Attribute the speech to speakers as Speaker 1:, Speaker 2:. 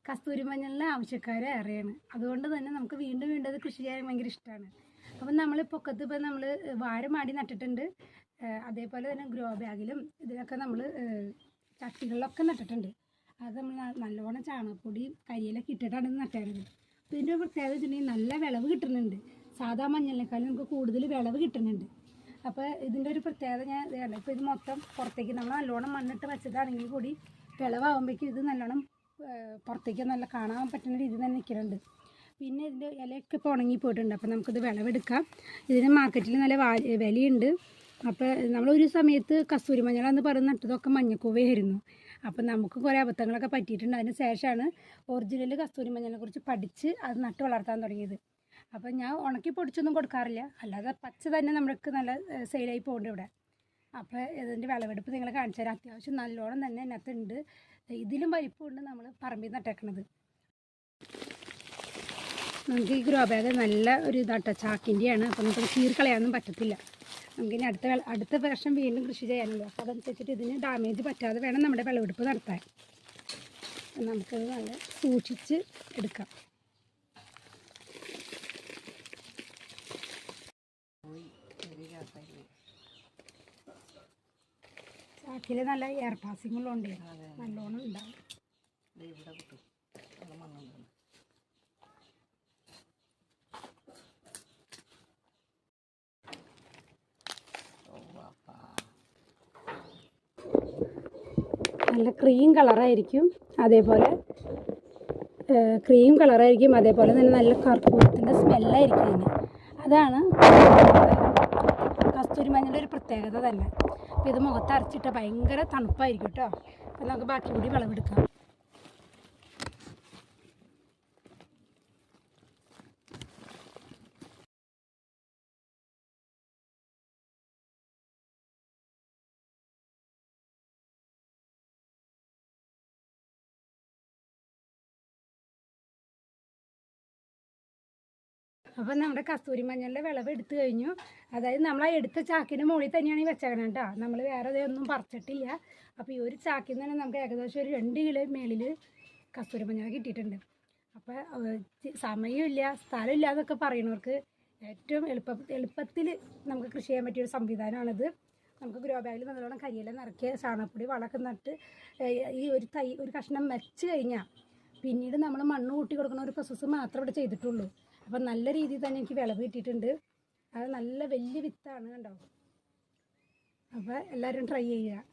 Speaker 1: കസ്തൂരി മഞ്ഞളിന് ആവശ്യക്കാർ ഏറെയാണ്. അതുകൊണ്ട് തന്നെ നമുക്ക് വീണ്ടും വീണ്ടും അത് കൃഷി ചെയ്യാൻ ഭയങ്കര ഇഷ്ടമാണ്. അപ്പം നമ്മൾ പൊക്കത്ത് ഇപ്പോൾ നമ്മൾ വാഴ മാടി നട്ടിട്ടുണ്ട്. അതേപോലെ തന്നെ ഗ്രോ ബാഗിലും ഇതിലൊക്കെ നമ്മൾ ചട്ടികളിലൊക്കെ നട്ടിട്ടുണ്ട്. അത് നമ്മൾ നല്ലോണം ചാണകപ്പൊടി കരിയിലൊക്കെ ഇട്ടിട്ടാണ് ഇത് നട്ടേണ്ടത്. അപ്പോൾ ഇതിൻ്റെ ഒരു പ്രത്യേകത വെച്ചിട്ടുണ്ടെങ്കിൽ നല്ല വിളവ് കിട്ടുന്നുണ്ട്. സാധാ മഞ്ഞളിനേക്കാളും നമുക്ക് കൂടുതൽ വിളവ് കിട്ടുന്നുണ്ട്. അപ്പോൾ ഇതിൻ്റെ ഒരു പ്രത്യേകത ഞാൻ ഇതാണ്. ഇപ്പോൾ ഇത് മൊത്തം പുറത്തേക്ക് നമ്മൾ നല്ലോണം മണ്ണിട്ട് വെച്ചതാണെങ്കിൽ കൂടി വിളവാകുമ്പോഴേക്കും ഇത് നല്ലോണം പുറത്തേക്ക് നല്ല കാണാൻ പറ്റുന്ന രീതിയിൽ തന്നെ നിൽക്കുന്നുണ്ട്. പിന്നെ ഇതിൻ്റെ ഇലയൊക്കെ ഇപ്പോൾ ഉണങ്ങി പോയിട്ടുണ്ട്. അപ്പോൾ നമുക്കിത് വിളവെടുക്കാം. ഇതിന് മാർക്കറ്റിൽ നല്ല വിലയുണ്ട്. അപ്പോൾ നമ്മളൊരു സമയത്ത് കസ്തൂരി മഞ്ഞളെന്ന് പറഞ്ഞ് നട്ടതൊക്കെ മഞ്ഞക്കൂവയായിരുന്നു. അപ്പം നമുക്ക് കുറേ അബദ്ധങ്ങളൊക്കെ പറ്റിയിട്ടുണ്ട്. അതിന് ശേഷമാണ് ഒറിജിനൽ കസ്തൂരി മഞ്ഞളിനെ കുറിച്ച് പഠിച്ച് അത് നട്ട് വളർത്താൻ തുടങ്ങിയത്. അപ്പം ഞാൻ ഉണക്കി പൊടിച്ചൊന്നും കൊടുക്കാറില്ല, അല്ലാതെ പച്ച തന്നെ നമ്മൾക്ക് നല്ല സെയിലായി പോകുന്നുണ്ട് ഇവിടെ. അപ്പോൾ ഇതിൻ്റെ വിളവെടുപ്പ് നിങ്ങളെ കാണിച്ചു തരാം. അത്യാവശ്യം നല്ലോണം തന്നെ അതിനകത്തുണ്ട്. ഇതിലും വലിപ്പമുണ്ട് നമ്മൾ പറമ്പിൽ നട്ടേക്കണത്. നമുക്ക് ഈ ഗ്രോ ബാഗ് നല്ല ഒരു ഇതാട്ടോ, ചാക്കിൻ്റെയാണ്. അപ്പോൾ നമുക്ക് കീറിക്കളയാനൊന്നും പറ്റത്തില്ല. നമുക്കിനി അടുത്ത വർഷം വീണ്ടും കൃഷി ചെയ്യാനുള്ളൂ. അപ്പോൾ അതനുസരിച്ചിട്ട് ഇതിന് ഡാമേജ് പറ്റാതെ വേണം നമ്മുടെ വിളവെടുപ്പ് നടത്താൻ. നമുക്കത് നല്ല സൂക്ഷിച്ച് എടുക്കാം. ചാക്കിൽ നല്ല എയർ പാസിങ്ങുള്ളതുകൊണ്ട് നല്ലോണം ഉണ്ടാവും. നല്ല ക്രീം കളറായിരിക്കും, അതേപോലെ തന്നെ നല്ല കർപ്പൂരത്തിൻ്റെ സ്മെല്ലായിരിക്കും ഇതിന്. അതാണ് കസ്തൂരി മഞ്ഞളുടെ ഒരു പ്രത്യേകത തന്നെ. അപ്പോൾ ഇത് മുഖത്ത് അരച്ചിട്ട് ഭയങ്കര തണുപ്പായിരിക്കും കേട്ടോ. അപ്പോൾ നമുക്ക് ബാക്കി കൂടി വിളവെടുക്കാം. അപ്പം നമ്മുടെ കസ്തൂരി മഞ്ഞളുടെ വിളവ് എടുത്തു കഴിഞ്ഞു. അതായത് നമ്മൾ ആ എടുത്ത ചാക്കിൻ്റെ മുകളിൽ തന്നെയാണ് ഈ വെച്ചേക്കണം കേട്ടോ. നമ്മൾ വേറെ ഇതൊന്നും പറിച്ചിട്ടില്ല. അപ്പോൾ ഈ ഒരു ചാക്കിൽ നിന്ന് തന്നെ നമുക്ക് ഏകദേശം ഒരു 2 കിലോ മേളിൽ കസ്തൂരി മഞ്ഞൾ കിട്ടിയിട്ടുണ്ട്. അപ്പോൾ സമയമില്ല സ്ഥലമില്ല എന്നൊക്കെ പറയുന്നവർക്ക് ഏറ്റവും എളുപ്പത്തിൽ നമുക്ക് കൃഷി ചെയ്യാൻ പറ്റിയൊരു സംവിധാനമാണിത്. നമുക്ക് ഗ്രോ ബാഗിൽ നല്ലോണം കരിയില നിറയ്ക്കുക, ചാണകപ്പൊടി വളമൊക്കെ നട്ട് ഈ ഒരു കഷ്ണം വെച്ച് കഴിഞ്ഞാൽ പിന്നീട് നമ്മൾ മണ്ണ് കൂട്ടി കൊടുക്കുന്ന ഒരു പ്രോസസ്സ് മാത്രമേ ഇവിടെ ചെയ്തിട്ടുള്ളൂ. അപ്പം നല്ല രീതിയിൽ തന്നെ എനിക്ക് വിളവ് കിട്ടിയിട്ടുണ്ട്. അത് നല്ല വലിയ വിത്താണ് കണ്ടോ. അപ്പോൾ എല്ലാവരും ട്രൈ ചെയ്യുക.